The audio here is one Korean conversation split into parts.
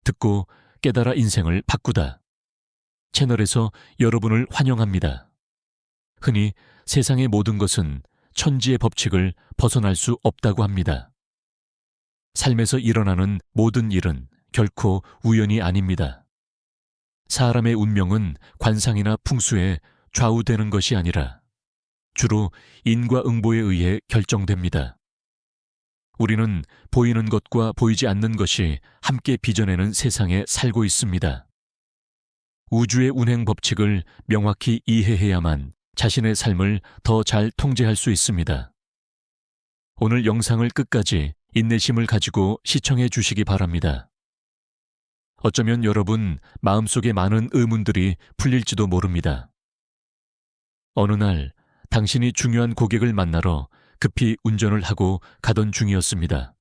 듣고 깨달아 인생을 바꾸다. 채널에서 여러분을 환영합니다. 흔히 세상의 모든 것은 천지의 법칙을 벗어날 수 없다고 합니다. 삶에서 일어나는 모든 일은 결코 우연이 아닙니다. 사람의 운명은 관상이나 풍수에 좌우되는 것이 아니라 주로 인과응보에 의해 결정됩니다. 우리는 보이는 것과 보이지 않는 것이 함께 빚어내는 세상에 살고 있습니다. 우주의 운행 법칙을 명확히 이해해야만 자신의 삶을 더 잘 통제할 수 있습니다. 오늘 영상을 끝까지 인내심을 가지고 시청해 주시기 바랍니다. 어쩌면 여러분 마음속에 많은 의문들이 풀릴지도 모릅니다. 어느 날 당신이 중요한 고객을 만나러 급히 운전을 하고 가던 중이었습니다.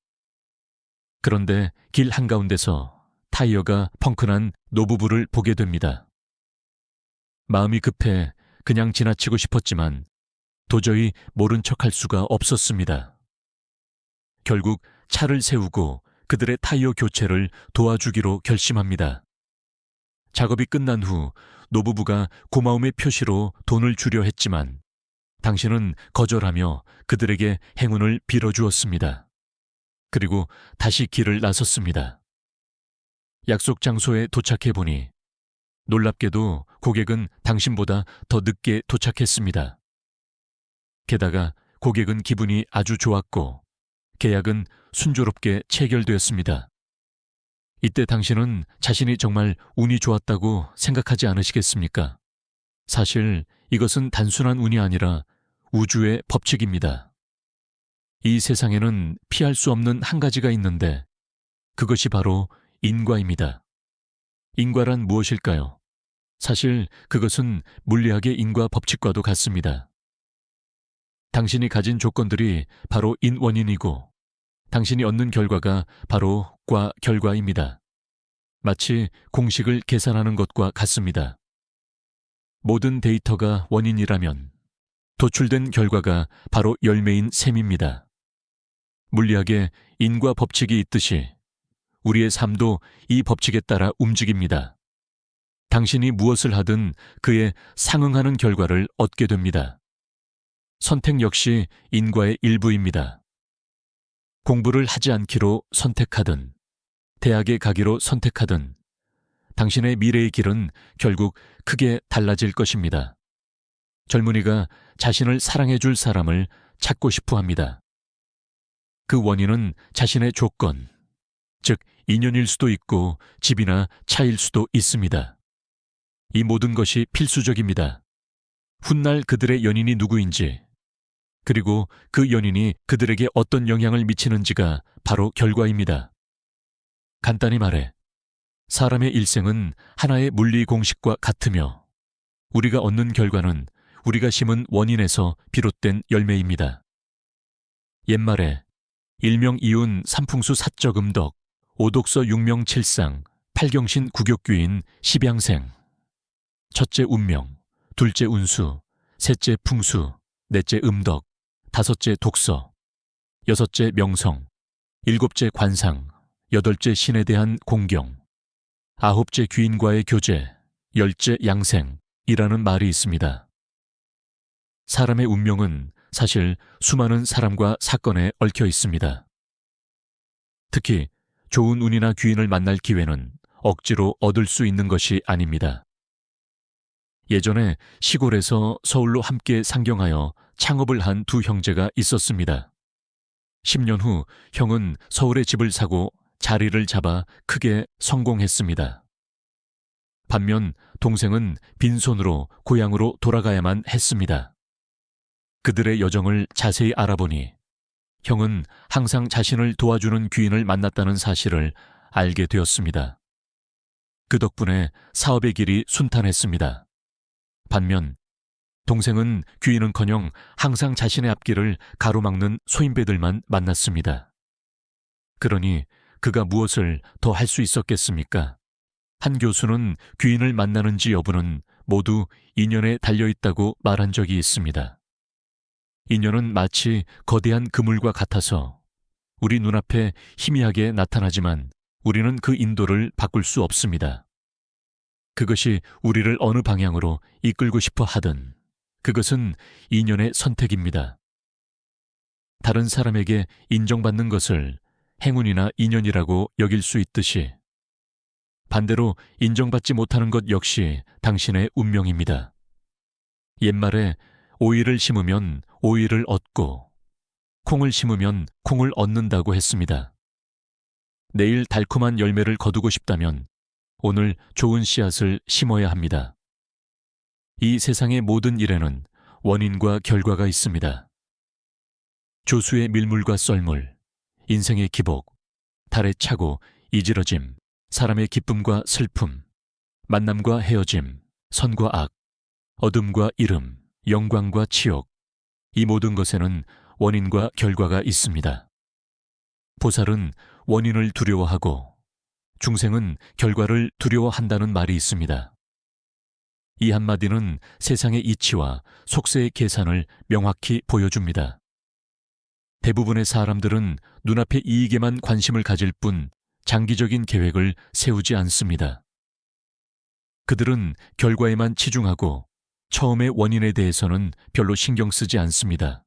그런데 길 한가운데서 타이어가 펑크난 노부부를 보게 됩니다. 마음이 급해 그냥 지나치고 싶었지만 도저히 모른 척할 수가 없었습니다. 결국 차를 세우고 그들의 타이어 교체를 도와주기로 결심합니다. 작업이 끝난 후 노부부가 고마움의 표시로 돈을 주려 했지만 당신은 거절하며 그들에게 행운을 빌어주었습니다. 그리고 다시 길을 나섰습니다. 약속 장소에 도착해 보니 놀랍게도 고객은 당신보다 더 늦게 도착했습니다. 게다가 고객은 기분이 아주 좋았고 계약은 순조롭게 체결되었습니다. 이때 당신은 자신이 정말 운이 좋았다고 생각하지 않으시겠습니까? 사실 이것은 단순한 운이 아니라 우주의 법칙입니다. 이 세상에는 피할 수 없는 한 가지가 있는데 그것이 바로 인과입니다. 인과란 무엇일까요? 사실 그것은 물리학의 인과 법칙과도 같습니다. 당신이 가진 조건들이 바로 인원인이고 당신이 얻는 결과가 바로 과 결과입니다. 마치 공식을 계산하는 것과 같습니다. 모든 데이터가 원인이라면 도출된 결과가 바로 열매인 셈입니다. 물리학에 인과 법칙이 있듯이 우리의 삶도 이 법칙에 따라 움직입니다. 당신이 무엇을 하든 그에 상응하는 결과를 얻게 됩니다. 선택 역시 인과의 일부입니다. 공부를 하지 않기로 선택하든 대학에 가기로 선택하든 당신의 미래의 길은 결국 크게 달라질 것입니다. 젊은이가 자신을 사랑해줄 사람을 찾고 싶어 합니다. 그 원인은 자신의 조건, 즉 인연일 수도 있고 집이나 차일 수도 있습니다. 이 모든 것이 필수적입니다. 훗날 그들의 연인이 누구인지, 그리고 그 연인이 그들에게 어떤 영향을 미치는지가 바로 결과입니다. 간단히 말해, 사람의 일생은 하나의 물리 공식과 같으며 우리가 얻는 결과는 우리가 심은 원인에서 비롯된 열매입니다. 옛말에 일명이운 삼풍수 사적 음덕, 오독서 육명칠상, 팔경신 구격규인 십양생, 첫째 운명, 둘째 운수, 셋째 풍수, 넷째 음덕, 다섯째 독서, 여섯째 명성, 일곱째 관상, 여덟째 신에 대한 공경, 아홉째 귀인과의 교제, 열째 양생이라는 말이 있습니다. 사람의 운명은 사실 수많은 사람과 사건에 얽혀 있습니다. 특히 좋은 운이나 귀인을 만날 기회는 억지로 얻을 수 있는 것이 아닙니다. 예전에 시골에서 서울로 함께 상경하여 창업을 한 두 형제가 있었습니다. 10년 후 형은 서울에 집을 사고 자리를 잡아 크게 성공했습니다. 반면 동생은 빈손으로 고향으로 돌아가야만 했습니다. 그들의 여정을 자세히 알아보니 형은 항상 자신을 도와주는 귀인을 만났다는 사실을 알게 되었습니다. 그 덕분에 사업의 길이 순탄했습니다. 반면 동생은 귀인은커녕 항상 자신의 앞길을 가로막는 소인배들만 만났습니다. 그러니 그가 무엇을 더 할 수 있었겠습니까? 한 교수는 귀인을 만나는지 여부는 모두 인연에 달려있다고 말한 적이 있습니다. 인연은 마치 거대한 그물과 같아서 우리 눈앞에 희미하게 나타나지만 우리는 그 인도를 바꿀 수 없습니다. 그것이 우리를 어느 방향으로 이끌고 싶어 하든 그것은 인연의 선택입니다. 다른 사람에게 인정받는 것을 행운이나 인연이라고 여길 수 있듯이 반대로 인정받지 못하는 것 역시 당신의 운명입니다. 옛말에 오이를 심으면 오이를 얻고 콩을 심으면 콩을 얻는다고 했습니다. 내일 달콤한 열매를 거두고 싶다면 오늘 좋은 씨앗을 심어야 합니다. 이 세상의 모든 일에는 원인과 결과가 있습니다. 조수의 밀물과 썰물, 인생의 기복, 달의 차고, 이지러짐, 사람의 기쁨과 슬픔, 만남과 헤어짐, 선과 악, 어둠과 이름, 영광과 치욕, 이 모든 것에는 원인과 결과가 있습니다. 보살은 원인을 두려워하고 중생은 결과를 두려워한다는 말이 있습니다. 이 한마디는 세상의 이치와 속세의 계산을 명확히 보여줍니다. 대부분의 사람들은 눈앞의 이익에만 관심을 가질 뿐 장기적인 계획을 세우지 않습니다. 그들은 결과에만 치중하고 처음의 원인에 대해서는 별로 신경 쓰지 않습니다.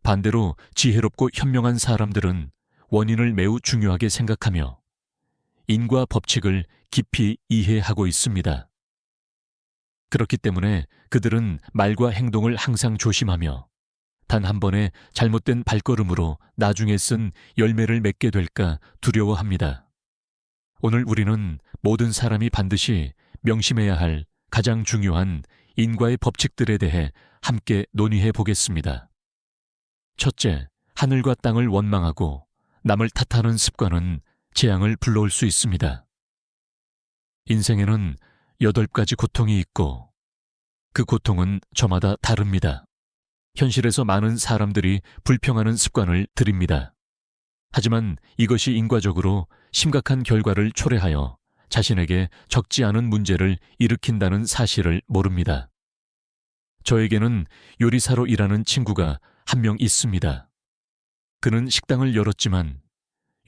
반대로 지혜롭고 현명한 사람들은 원인을 매우 중요하게 생각하며 인과 법칙을 깊이 이해하고 있습니다. 그렇기 때문에 그들은 말과 행동을 항상 조심하며 단 한 번의 잘못된 발걸음으로 나중에 쓴 열매를 맺게 될까 두려워합니다. 오늘 우리는 모든 사람이 반드시 명심해야 할 가장 중요한 인과의 법칙들에 대해 함께 논의해 보겠습니다. 첫째, 하늘과 땅을 원망하고 남을 탓하는 습관은 재앙을 불러올 수 있습니다. 인생에는 8가지 고통이 있고 그 고통은 저마다 다릅니다. 현실에서 많은 사람들이 불평하는 습관을 들입니다. 하지만 이것이 인과적으로 심각한 결과를 초래하여 자신에게 적지 않은 문제를 일으킨다는 사실을 모릅니다. 저에게는 요리사로 일하는 친구가 한 명 있습니다. 그는 식당을 열었지만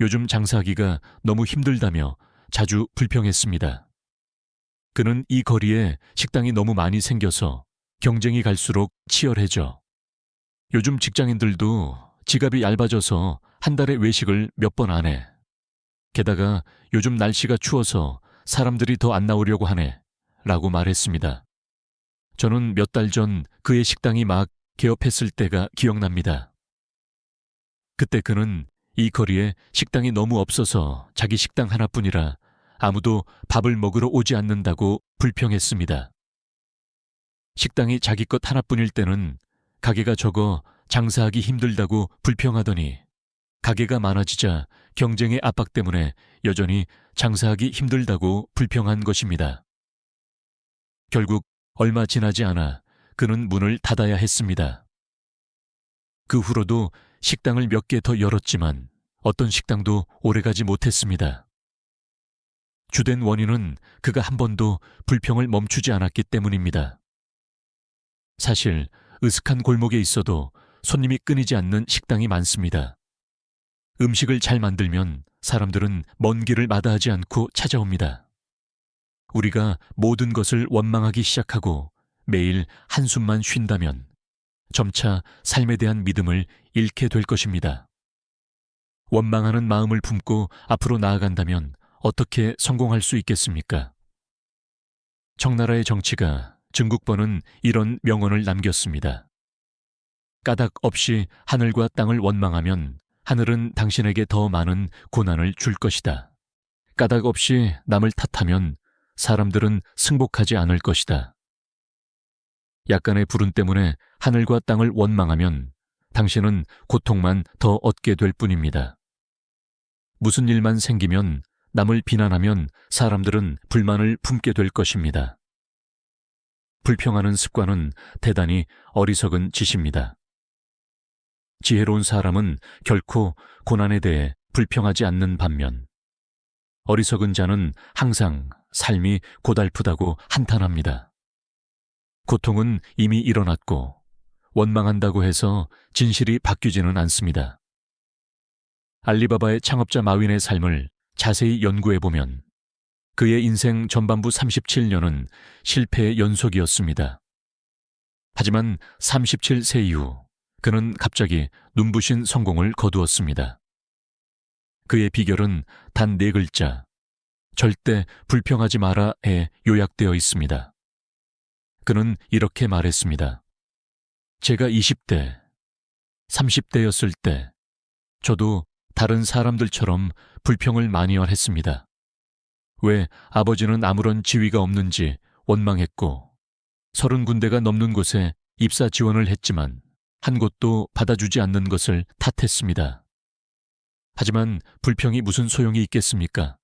요즘 장사하기가 너무 힘들다며 자주 불평했습니다. 그는 이 거리에 식당이 너무 많이 생겨서 경쟁이 갈수록 치열해져. 요즘 직장인들도 지갑이 얇아져서 한 달에 외식을 몇 번 안 해. 게다가 요즘 날씨가 추워서 사람들이 더 안 나오려고 하네. 라고 말했습니다. 저는 몇 달 전 그의 식당이 막 개업했을 때가 기억납니다. 그때 그는 이 거리에 식당이 너무 없어서 자기 식당 하나뿐이라 아무도 밥을 먹으러 오지 않는다고 불평했습니다. 식당이 자기 것 하나뿐일 때는 가게가 적어 장사하기 힘들다고 불평하더니 가게가 많아지자 경쟁의 압박 때문에 여전히 장사하기 힘들다고 불평한 것입니다. 결국 얼마 지나지 않아 그는 문을 닫아야 했습니다. 그 후로도 식당을 몇 개 더 열었지만 어떤 식당도 오래가지 못했습니다. 주된 원인은 그가 한 번도 불평을 멈추지 않았기 때문입니다. 사실 으슥한 골목에 있어도 손님이 끊이지 않는 식당이 많습니다. 음식을 잘 만들면 사람들은 먼 길을 마다하지 않고 찾아옵니다. 우리가 모든 것을 원망하기 시작하고 매일 한숨만 쉰다면 점차 삶에 대한 믿음을 잃게 될 것입니다. 원망하는 마음을 품고 앞으로 나아간다면 어떻게 성공할 수 있겠습니까? 청나라의 정치가 증국본은 이런 명언을 남겼습니다. 까닭 없이 하늘과 땅을 원망하면 하늘은 당신에게 더 많은 고난을 줄 것이다. 까닭 없이 남을 탓하면 사람들은 승복하지 않을 것이다. 약간의 불운 때문에 하늘과 땅을 원망하면 당신은 고통만 더 얻게 될 뿐입니다. 무슨 일만 생기면 남을 비난하면 사람들은 불만을 품게 될 것입니다. 불평하는 습관은 대단히 어리석은 짓입니다. 지혜로운 사람은 결코 고난에 대해 불평하지 않는 반면 어리석은 자는 항상 삶이 고달프다고 한탄합니다. 고통은 이미 일어났고 원망한다고 해서 진실이 바뀌지는 않습니다. 알리바바의 창업자 마윈의 삶을 자세히 연구해보면 그의 인생 전반부 37년은 실패의 연속이었습니다. 하지만 37세 이후 그는 갑자기 눈부신 성공을 거두었습니다. 그의 비결은 단 4글자, 절대 불평하지 마라에 요약되어 있습니다. 그는 이렇게 말했습니다. 제가 20대, 30대였을 때 저도 다른 사람들처럼 불평을 많이 했습니다. 왜 아버지는 아무런 지위가 없는지 원망했고 30군데가 넘는 곳에 입사 지원을 했지만 한 곳도 받아주지 않는 것을 탓했습니다. 하지만 불평이 무슨 소용이 있겠습니까?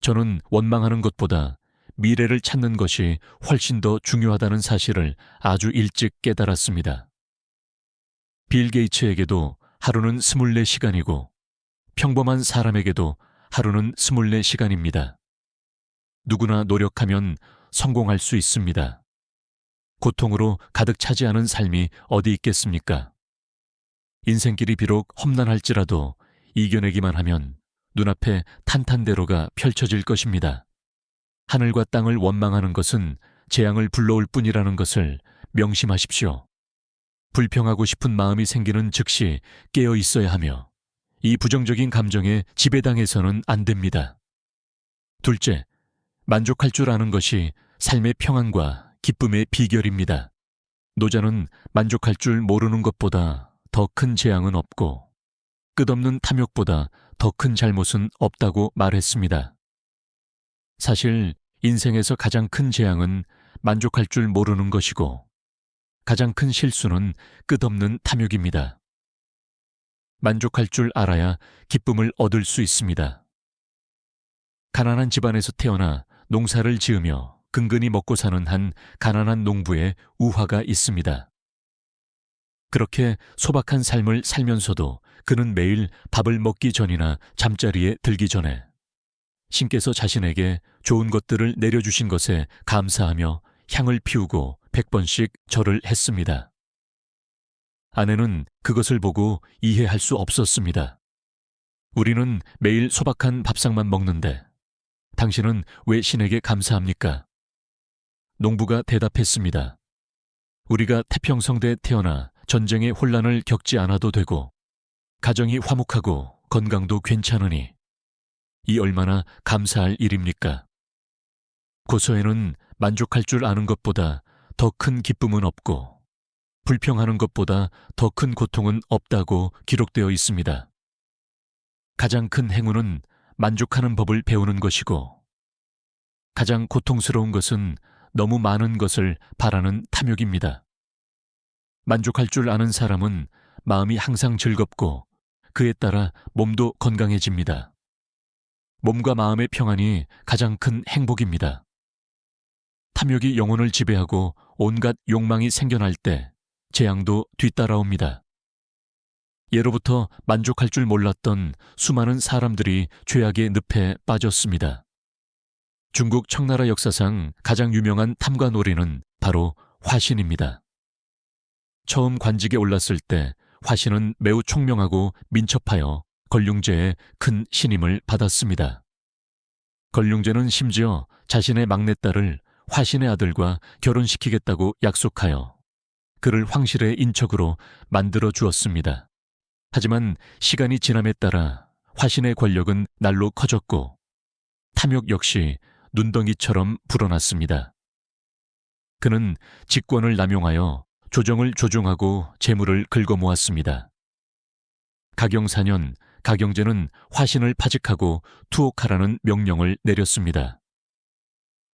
저는 원망하는 것보다 미래를 찾는 것이 훨씬 더 중요하다는 사실을 아주 일찍 깨달았습니다. 빌 게이츠에게도 하루는 24시간이고 평범한 사람에게도 하루는 24시간입니다. 누구나 노력하면 성공할 수 있습니다. 고통으로 가득 차지 않은 삶이 어디 있겠습니까? 인생길이 비록 험난할지라도 이겨내기만 하면 눈앞에 탄탄대로가 펼쳐질 것입니다. 하늘과 땅을 원망하는 것은 재앙을 불러올 뿐이라는 것을 명심하십시오. 불평하고 싶은 마음이 생기는 즉시 깨어 있어야 하며 이 부정적인 감정에 지배당해서는 안 됩니다. 둘째, 만족할 줄 아는 것이 삶의 평안과 기쁨의 비결입니다. 노자는 만족할 줄 모르는 것보다 더 큰 재앙은 없고 끝없는 탐욕보다 더 큰 잘못은 없다고 말했습니다. 사실 인생에서 가장 큰 재앙은 만족할 줄 모르는 것이고 가장 큰 실수는 끝없는 탐욕입니다. 만족할 줄 알아야 기쁨을 얻을 수 있습니다. 가난한 집안에서 태어나 농사를 지으며 근근히 먹고 사는 한 가난한 농부의 우화가 있습니다. 그렇게 소박한 삶을 살면서도 그는 매일 밥을 먹기 전이나 잠자리에 들기 전에 신께서 자신에게 좋은 것들을 내려주신 것에 감사하며 향을 피우고 100번씩 절을 했습니다. 아내는 그것을 보고 이해할 수 없었습니다. 우리는 매일 소박한 밥상만 먹는데 당신은 왜 신에게 감사합니까? 농부가 대답했습니다. 우리가 태평성대에 태어나 전쟁의 혼란을 겪지 않아도 되고 가정이 화목하고 건강도 괜찮으니 이 얼마나 감사할 일입니까? 고서에는 만족할 줄 아는 것보다 더 큰 기쁨은 없고 불평하는 것보다 더 큰 고통은 없다고 기록되어 있습니다. 가장 큰 행운은 만족하는 법을 배우는 것이고 가장 고통스러운 것은 너무 많은 것을 바라는 탐욕입니다. 만족할 줄 아는 사람은 마음이 항상 즐겁고 그에 따라 몸도 건강해집니다. 몸과 마음의 평안이 가장 큰 행복입니다. 탐욕이 영혼을 지배하고 온갖 욕망이 생겨날 때 재앙도 뒤따라옵니다. 예로부터 만족할 줄 몰랐던 수많은 사람들이 죄악의 늪에 빠졌습니다. 중국 청나라 역사상 가장 유명한 탐관오리는 바로 화신입니다. 처음 관직에 올랐을 때 화신은 매우 총명하고 민첩하여 걸륭제의 큰 신임을 받았습니다. 걸륭제는 심지어 자신의 막내딸을 화신의 아들과 결혼시키겠다고 약속하여 그를 황실의 인척으로 만들어 주었습니다. 하지만 시간이 지남에 따라 화신의 권력은 날로 커졌고 탐욕 역시 눈덩이처럼 불어났습니다. 그는 직권을 남용하여 조정을 조종하고 재물을 긁어모았습니다. 가경 4년, 가경제는 화신을 파직하고 투옥하라는 명령을 내렸습니다.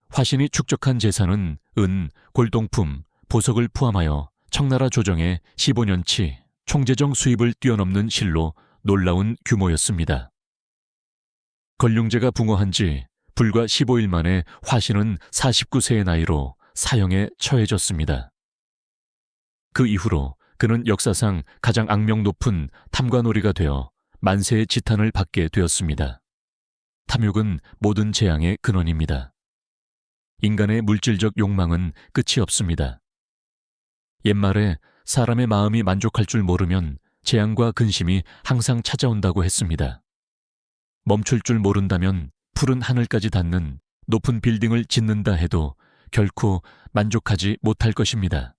화신이 축적한 재산은 은, 골동품, 보석을 포함하여 청나라 조정의 15년치 총재정 수입을 뛰어넘는 실로 놀라운 규모였습니다. 걸륭제가 붕어한 지 불과 15일 만에 화신은 49세의 나이로 사형에 처해졌습니다. 그 이후로 그는 역사상 가장 악명 높은 탐관오리가 되어 만세의 지탄을 받게 되었습니다. 탐욕은 모든 재앙의 근원입니다. 인간의 물질적 욕망은 끝이 없습니다. 옛말에 사람의 마음이 만족할 줄 모르면 재앙과 근심이 항상 찾아온다고 했습니다. 멈출 줄 모른다면 푸른 하늘까지 닿는 높은 빌딩을 짓는다 해도 결코 만족하지 못할 것입니다.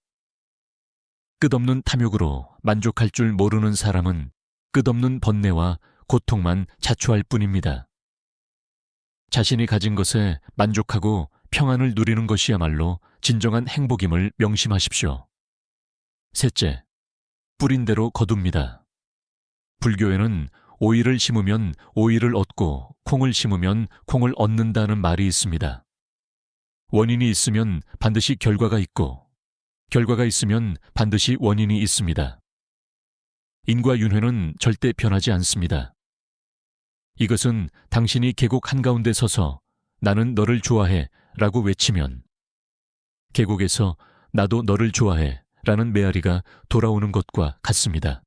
끝없는 탐욕으로 만족할 줄 모르는 사람은 끝없는 번뇌와 고통만 자초할 뿐입니다. 자신이 가진 것에 만족하고 평안을 누리는 것이야말로 진정한 행복임을 명심하십시오. 셋째, 뿌린 대로 거둡니다. 불교에는 오이를 심으면 오이를 얻고 콩을 심으면 콩을 얻는다는 말이 있습니다. 원인이 있으면 반드시 결과가 있고 결과가 있으면 반드시 원인이 있습니다. 인과 윤회는 절대 변하지 않습니다. 이것은 당신이 계곡 한가운데 서서 나는 너를 좋아해 라고 외치면 계곡에서 나도 너를 좋아해 라는 메아리가 돌아오는 것과 같습니다.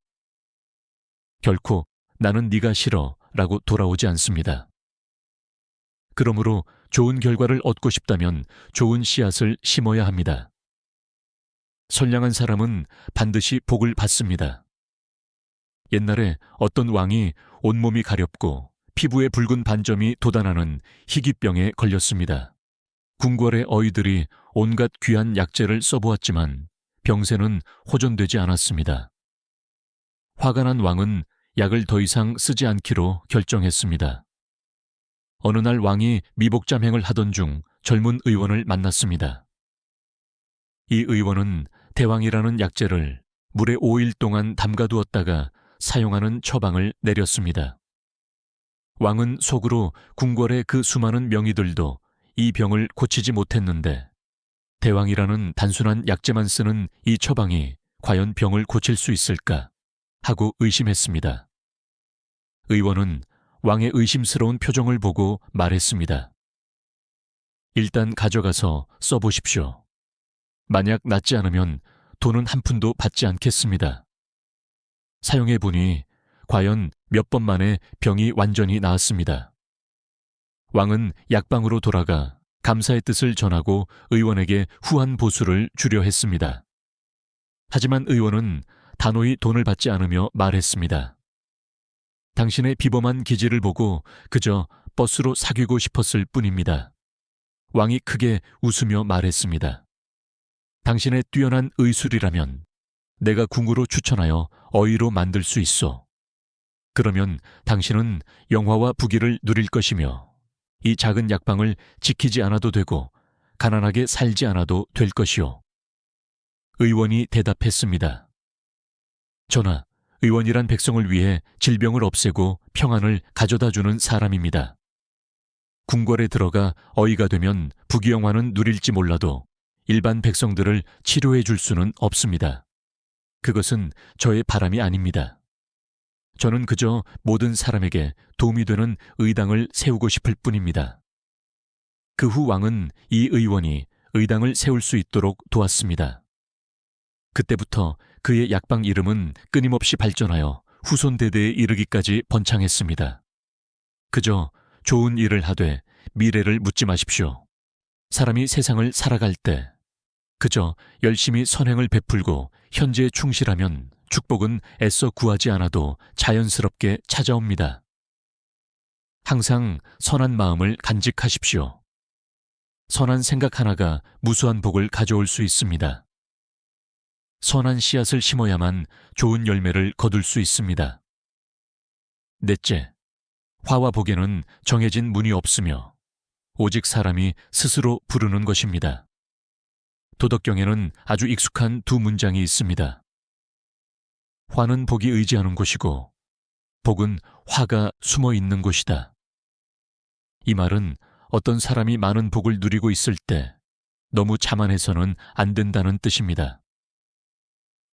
결코 나는 네가 싫어 라고 돌아오지 않습니다. 그러므로 좋은 결과를 얻고 싶다면 좋은 씨앗을 심어야 합니다. 선량한 사람은 반드시 복을 받습니다. 옛날에 어떤 왕이 온몸이 가렵고 피부에 붉은 반점이 돋아나는 희귀병에 걸렸습니다. 궁궐의 어이들이 온갖 귀한 약재를 써보았지만 병세는 호전되지 않았습니다. 화가 난 왕은 약을 더 이상 쓰지 않기로 결정했습니다. 어느 날 왕이 미복잠행을 하던 중 젊은 의원을 만났습니다. 이 의원은 대왕이라는 약재를 물에 5일 동안 담가두었다가 사용하는 처방을 내렸습니다. 왕은 속으로 궁궐의 그 수많은 명의들도 이 병을 고치지 못했는데 대왕이라는 단순한 약재만 쓰는 이 처방이 과연 병을 고칠 수 있을까 하고 의심했습니다. 의원은 왕의 의심스러운 표정을 보고 말했습니다. 일단 가져가서 써보십시오. 만약 낫지 않으면 돈은 한 푼도 받지 않겠습니다. 사용해보니 과연 몇 번 만에 병이 완전히 나았습니다. 왕은 약방으로 돌아가 감사의 뜻을 전하고 의원에게 후한 보수를 주려 했습니다. 하지만 의원은 단호히 돈을 받지 않으며 말했습니다. 당신의 비범한 기질을 보고 그저 버스로 사귀고 싶었을 뿐입니다. 왕이 크게 웃으며 말했습니다. 당신의 뛰어난 의술이라면 내가 궁으로 추천하여 어의로 만들 수 있어. 그러면 당신은 영화와 부귀를 누릴 것이며 이 작은 약방을 지키지 않아도 되고 가난하게 살지 않아도 될 것이오. 의원이 대답했습니다. 전하, 의원이란 백성을 위해 질병을 없애고 평안을 가져다주는 사람입니다. 궁궐에 들어가 어이가 되면 부귀영화는 누릴지 몰라도 일반 백성들을 치료해 줄 수는 없습니다. 그것은 저의 바람이 아닙니다. 저는 그저 모든 사람에게 도움이 되는 의당을 세우고 싶을 뿐입니다. 그 후 왕은 이 의원이 의당을 세울 수 있도록 도왔습니다. 그때부터 그의 약방 이름은 끊임없이 발전하여 후손 대대에 이르기까지 번창했습니다. 그저 좋은 일을 하되 미래를 묻지 마십시오. 사람이 세상을 살아갈 때 그저 열심히 선행을 베풀고 현재에 충실하면 축복은 애써 구하지 않아도 자연스럽게 찾아옵니다. 항상 선한 마음을 간직하십시오. 선한 생각 하나가 무수한 복을 가져올 수 있습니다. 선한 씨앗을 심어야만 좋은 열매를 거둘 수 있습니다. 넷째, 화와 복에는 정해진 문이 없으며 오직 사람이 스스로 부르는 것입니다. 도덕경에는 아주 익숙한 두 문장이 있습니다. 화는 복이 의지하는 곳이고 복은 화가 숨어 있는 곳이다. 이 말은 어떤 사람이 많은 복을 누리고 있을 때 너무 자만해서는 안 된다는 뜻입니다.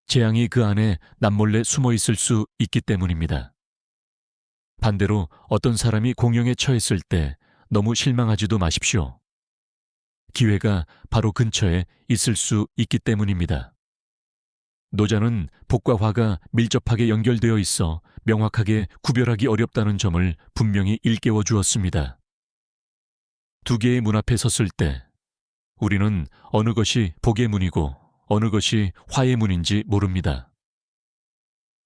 재앙이 그 안에 남몰래 숨어 있을 수 있기 때문입니다. 반대로 어떤 사람이 공영에 처했을 때 너무 실망하지도 마십시오. 기회가 바로 근처에 있을 수 있기 때문입니다. 노자는 복과 화가 밀접하게 연결되어 있어 명확하게 구별하기 어렵다는 점을 분명히 일깨워 주었습니다. 두 개의 문 앞에 섰을 때 우리는 어느 것이 복의 문이고 어느 것이 화의 문인지 모릅니다.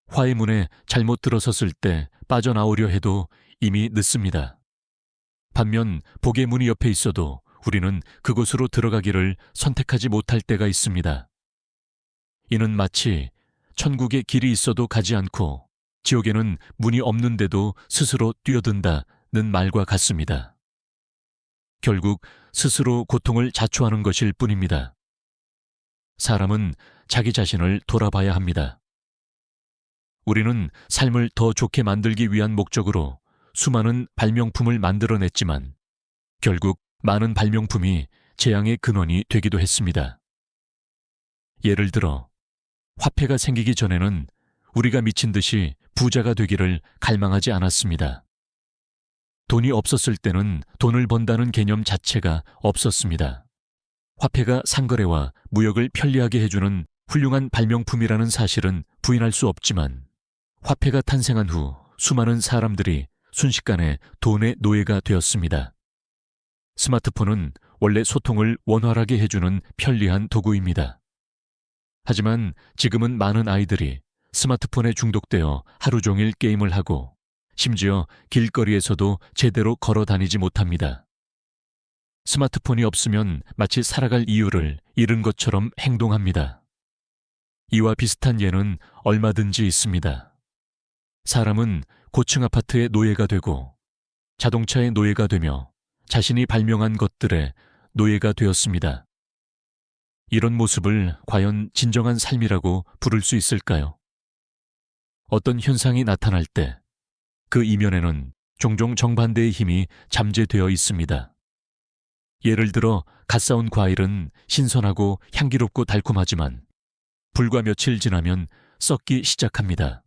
화의 문에 잘못 들어섰을 때 빠져나오려 해도 이미 늦습니다. 반면 복의 문이 옆에 있어도 우리는 그곳으로 들어가기를 선택하지 못할 때가 있습니다. 이는 마치 천국에 길이 있어도 가지 않고 지옥에는 문이 없는데도 스스로 뛰어든다는 말과 같습니다. 결국 스스로 고통을 자초하는 것일 뿐입니다. 사람은 자기 자신을 돌아봐야 합니다. 우리는 삶을 더 좋게 만들기 위한 목적으로 수많은 발명품을 만들어냈지만 결국 많은 발명품이 재앙의 근원이 되기도 했습니다. 예를 들어 화폐가 생기기 전에는 우리가 미친 듯이 부자가 되기를 갈망하지 않았습니다. 돈이 없었을 때는 돈을 번다는 개념 자체가 없었습니다. 화폐가 상거래와 무역을 편리하게 해주는 훌륭한 발명품이라는 사실은 부인할 수 없지만 화폐가 탄생한 후 수많은 사람들이 순식간에 돈의 노예가 되었습니다. 스마트폰은 원래 소통을 원활하게 해주는 편리한 도구입니다. 하지만 지금은 많은 아이들이 스마트폰에 중독되어 하루 종일 게임을 하고 심지어 길거리에서도 제대로 걸어 다니지 못합니다. 스마트폰이 없으면 마치 살아갈 이유를 잃은 것처럼 행동합니다. 이와 비슷한 예는 얼마든지 있습니다. 사람은 고층 아파트의 노예가 되고 자동차의 노예가 되며 자신이 발명한 것들의 노예가 되었습니다. 이런 모습을 과연 진정한 삶이라고 부를 수 있을까요? 어떤 현상이 나타날 때 그 이면에는 종종 정반대의 힘이 잠재되어 있습니다. 예를 들어 갓 사온 과일은 신선하고 향기롭고 달콤하지만 불과 며칠 지나면 썩기 시작합니다.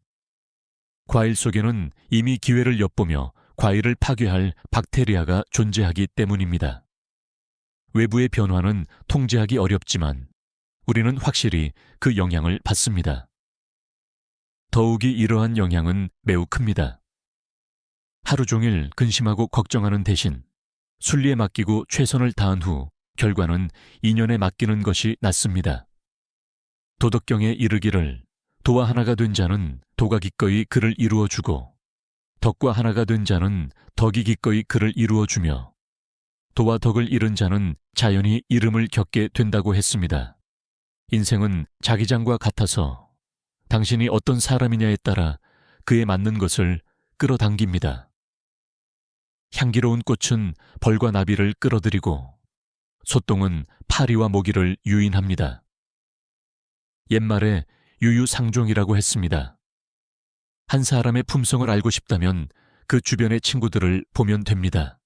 과일 속에는 이미 기회를 엿보며 과일을 파괴할 박테리아가 존재하기 때문입니다. 외부의 변화는 통제하기 어렵지만 우리는 확실히 그 영향을 받습니다. 더욱이 이러한 영향은 매우 큽니다. 하루 종일 근심하고 걱정하는 대신 순리에 맡기고 최선을 다한 후 결과는 인연에 맡기는 것이 낫습니다. 도덕경에 이르기를 도와 하나가 된 자는 도가 기꺼이 그를 이루어주고 덕과 하나가 된 자는 덕이 기꺼이 그를 이루어주며 도와 덕을 잃은 자는 자연히 이름을 겪게 된다고 했습니다. 인생은 자기장과 같아서 당신이 어떤 사람이냐에 따라 그에 맞는 것을 끌어당깁니다. 향기로운 꽃은 벌과 나비를 끌어들이고 소똥은 파리와 모기를 유인합니다. 옛말에 유유상종이라고 했습니다. 한 사람의 품성을 알고 싶다면 그 주변의 친구들을 보면 됩니다.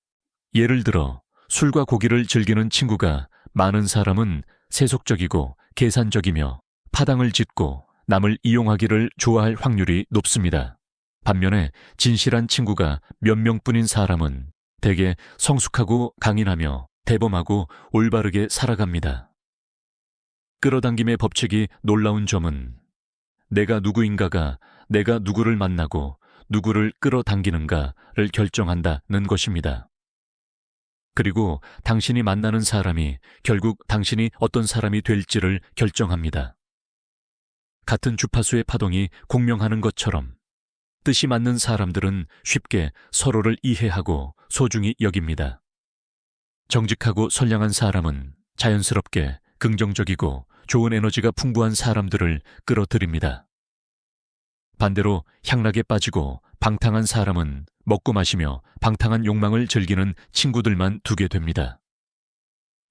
예를 들어 술과 고기를 즐기는 친구가 많은 사람은 세속적이고 계산적이며 파당을 짓고 남을 이용하기를 좋아할 확률이 높습니다. 반면에 진실한 친구가 몇 명뿐인 사람은 대개 성숙하고 강인하며 대범하고 올바르게 살아갑니다. 끌어당김의 법칙이 놀라운 점은 내가 누구인가가 내가 누구를 만나고 누구를 끌어당기는가를 결정한다는 것입니다. 그리고 당신이 만나는 사람이 결국 당신이 어떤 사람이 될지를 결정합니다. 같은 주파수의 파동이 공명하는 것처럼 뜻이 맞는 사람들은 쉽게 서로를 이해하고 소중히 여깁니다. 정직하고 선량한 사람은 자연스럽게 긍정적이고 좋은 에너지가 풍부한 사람들을 끌어들입니다. 반대로 향락에 빠지고 방탕한 사람은 먹고 마시며 방탕한 욕망을 즐기는 친구들만 두게 됩니다.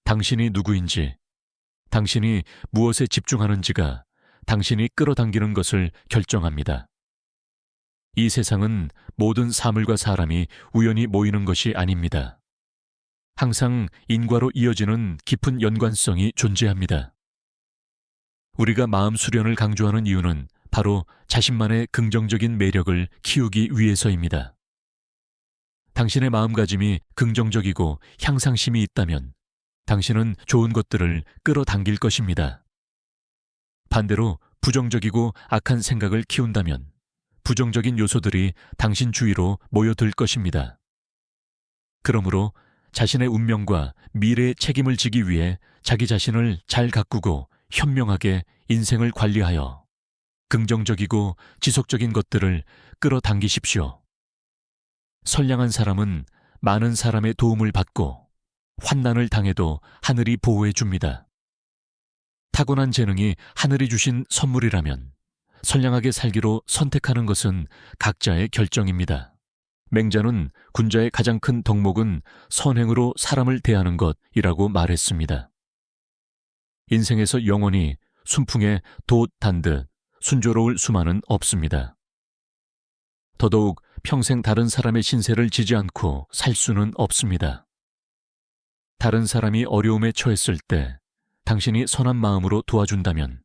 당신이 누구인지, 당신이 무엇에 집중하는지가 당신이 끌어당기는 것을 결정합니다. 이 세상은 모든 사물과 사람이 우연히 모이는 것이 아닙니다. 항상 인과로 이어지는 깊은 연관성이 존재합니다. 우리가 마음 수련을 강조하는 이유는 바로 자신만의 긍정적인 매력을 키우기 위해서입니다. 당신의 마음가짐이 긍정적이고 향상심이 있다면 당신은 좋은 것들을 끌어당길 것입니다. 반대로 부정적이고 악한 생각을 키운다면 부정적인 요소들이 당신 주위로 모여들 것입니다. 그러므로 자신의 운명과 미래의 책임을 지기 위해 자기 자신을 잘 가꾸고 현명하게 인생을 관리하여 긍정적이고 지속적인 것들을 끌어당기십시오. 선량한 사람은 많은 사람의 도움을 받고 환난을 당해도 하늘이 보호해 줍니다. 타고난 재능이 하늘이 주신 선물이라면 선량하게 살기로 선택하는 것은 각자의 결정입니다. 맹자는 군자의 가장 큰 덕목은 선행으로 사람을 대하는 것이라고 말했습니다. 인생에서 영원히 순풍에 돛 단듯 순조로울 수만은 없습니다. 더더욱 평생 다른 사람의 신세를 지지 않고 살 수는 없습니다. 다른 사람이 어려움에 처했을 때 당신이 선한 마음으로 도와준다면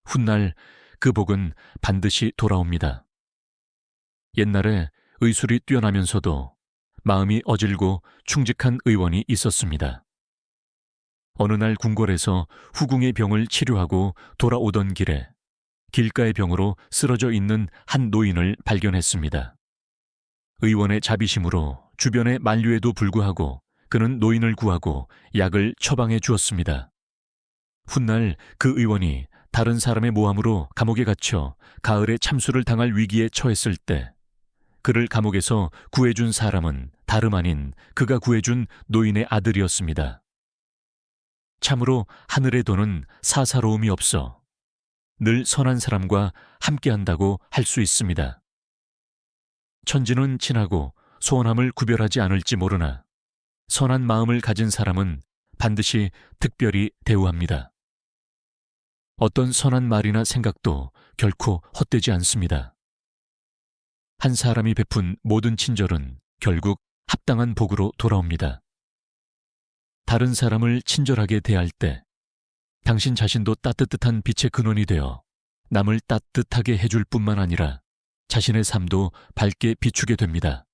훗날 그 복은 반드시 돌아옵니다. 옛날에 의술이 뛰어나면서도 마음이 어질고 충직한 의원이 있었습니다. 어느 날 궁궐에서 후궁의 병을 치료하고 돌아오던 길에 길가의 병으로 쓰러져 있는 한 노인을 발견했습니다. 의원의 자비심으로 주변의 만류에도 불구하고 그는 노인을 구하고 약을 처방해 주었습니다. 훗날 그 의원이 다른 사람의 모함으로 감옥에 갇혀 가을에 참수를 당할 위기에 처했을 때 그를 감옥에서 구해준 사람은 다름 아닌 그가 구해준 노인의 아들이었습니다. 참으로 하늘의 도는 사사로움이 없어 늘 선한 사람과 함께한다고 할 수 있습니다. 천지는 친하고 소원함을 구별하지 않을지 모르나 선한 마음을 가진 사람은 반드시 특별히 대우합니다. 어떤 선한 말이나 생각도 결코 헛되지 않습니다. 한 사람이 베푼 모든 친절은 결국 합당한 복으로 돌아옵니다. 다른 사람을 친절하게 대할 때 당신 자신도 따뜻한 빛의 근원이 되어 남을 따뜻하게 해줄 뿐만 아니라 자신의 삶도 밝게 비추게 됩니다.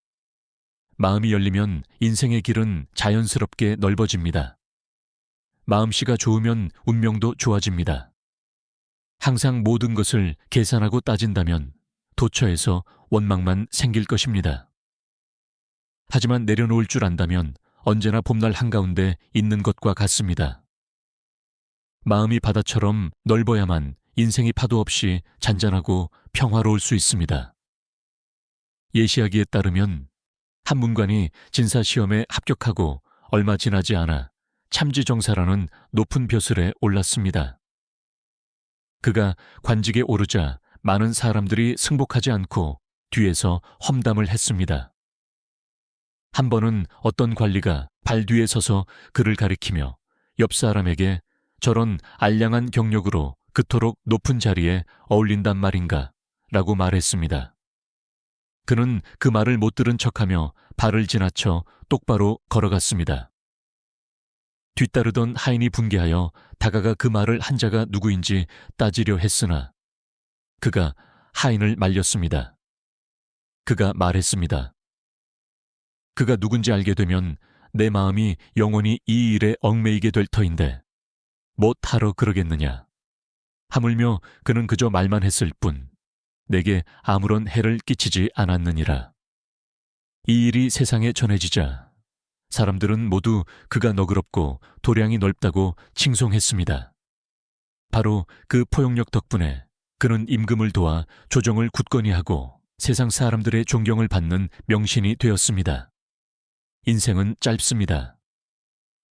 마음이 열리면 인생의 길은 자연스럽게 넓어집니다. 마음씨가 좋으면 운명도 좋아집니다. 항상 모든 것을 계산하고 따진다면 도처에서 원망만 생길 것입니다. 하지만 내려놓을 줄 안다면 언제나 봄날 한가운데 있는 것과 같습니다. 마음이 바다처럼 넓어야만 인생이 파도 없이 잔잔하고 평화로울 수 있습니다. 예시하기에 따르면 한 문관이 진사시험에 합격하고 얼마 지나지 않아 참지정사라는 높은 벼슬에 올랐습니다. 그가 관직에 오르자 많은 사람들이 승복하지 않고 뒤에서 험담을 했습니다. 한 번은 어떤 관리가 발 뒤에 서서 그를 가리키며 옆 사람에게 저런 알량한 경력으로 그토록 높은 자리에 어울린단 말인가 라고 말했습니다. 그는 그 말을 못 들은 척하며 발을 지나쳐 똑바로 걸어갔습니다. 뒤따르던 하인이 분개하여 다가가 그 말을 한 자가 누구인지 따지려 했으나 그가 하인을 말렸습니다. 그가 말했습니다. 그가 누군지 알게 되면 내 마음이 영원히 이 일에 얽매이게 될 터인데 못하러 그러겠느냐. 하물며 그는 그저 말만 했을 뿐 내게 아무런 해를 끼치지 않았느니라. 이 일이 세상에 전해지자 사람들은 모두 그가 너그럽고 도량이 넓다고 칭송했습니다. 바로 그 포용력 덕분에 그는 임금을 도와 조정을 굳건히 하고 세상 사람들의 존경을 받는 명신이 되었습니다. 인생은 짧습니다.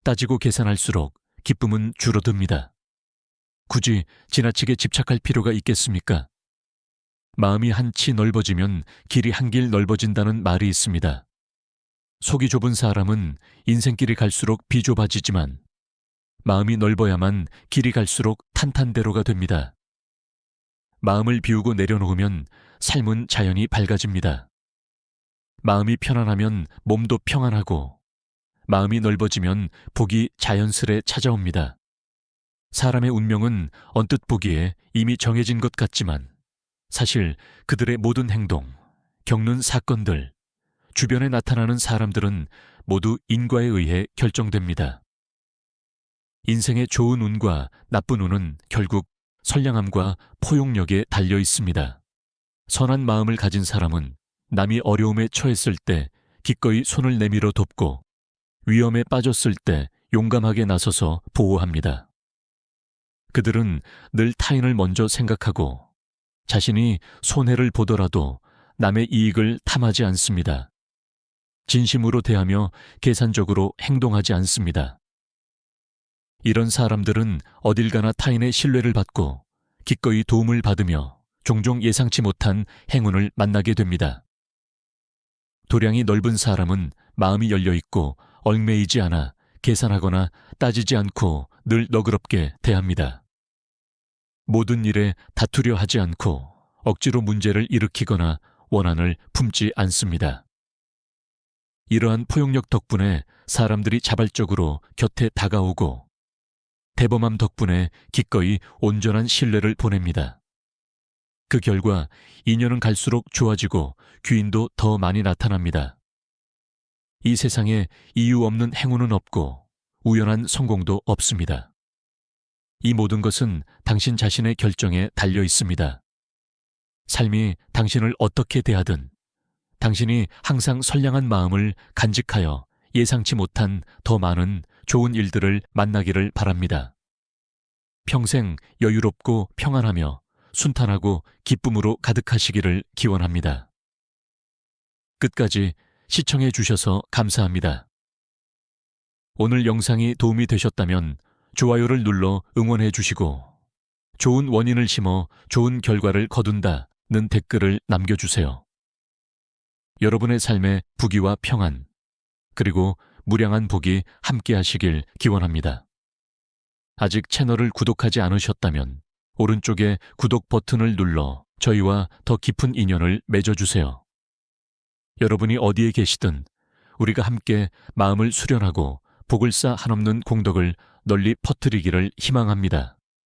따지고 계산할수록 기쁨은 줄어듭니다. 굳이 지나치게 집착할 필요가 있겠습니까? 마음이 한치 넓어지면 길이 한길 넓어진다는 말이 있습니다. 속이 좁은 사람은 인생길이 갈수록 비좁아지지만 마음이 넓어야만 길이 갈수록 탄탄대로가 됩니다. 마음을 비우고 내려놓으면 삶은 자연히 밝아집니다. 마음이 편안하면 몸도 평안하고 마음이 넓어지면 복이 자연스레 찾아옵니다. 사람의 운명은 언뜻 보기에 이미 정해진 것 같지만 사실 그들의 모든 행동, 겪는 사건들, 주변에 나타나는 사람들은 모두 인과에 의해 결정됩니다. 인생의 좋은 운과 나쁜 운은 결국 선량함과 포용력에 달려 있습니다. 선한 마음을 가진 사람은 남이 어려움에 처했을 때 기꺼이 손을 내밀어 돕고 위험에 빠졌을 때 용감하게 나서서 보호합니다. 그들은 늘 타인을 먼저 생각하고 자신이 손해를 보더라도 남의 이익을 탐하지 않습니다. 진심으로 대하며 계산적으로 행동하지 않습니다. 이런 사람들은 어딜 가나 타인의 신뢰를 받고 기꺼이 도움을 받으며 종종 예상치 못한 행운을 만나게 됩니다. 도량이 넓은 사람은 마음이 열려 있고 얽매이지 않아 계산하거나 따지지 않고 늘 너그럽게 대합니다. 모든 일에 다투려 하지 않고 억지로 문제를 일으키거나 원한을 품지 않습니다. 이러한 포용력 덕분에 사람들이 자발적으로 곁에 다가오고 대범함 덕분에 기꺼이 온전한 신뢰를 보냅니다. 그 결과 인연은 갈수록 좋아지고 귀인도 더 많이 나타납니다. 이 세상에 이유 없는 행운은 없고 우연한 성공도 없습니다. 이 모든 것은 당신 자신의 결정에 달려 있습니다. 삶이 당신을 어떻게 대하든 당신이 항상 선량한 마음을 간직하여 예상치 못한 더 많은 좋은 일들을 만나기를 바랍니다. 평생 여유롭고 평안하며 순탄하고 기쁨으로 가득하시기를 기원합니다. 끝까지 시청해 주셔서 감사합니다. 오늘 영상이 도움이 되셨다면 좋아요를 눌러 응원해 주시고 좋은 원인을 심어 좋은 결과를 거둔다는 댓글을 남겨주세요. 여러분의 삶에 부귀와 평안 그리고 무량한 복이 함께 하시길 기원합니다. 아직 채널을 구독하지 않으셨다면 오른쪽에 구독 버튼을 눌러 저희와 더 깊은 인연을 맺어주세요. 여러분이 어디에 계시든 우리가 함께 마음을 수련하고 복을 쌓아 한없는 공덕을 널리 퍼뜨리기를 희망합니다.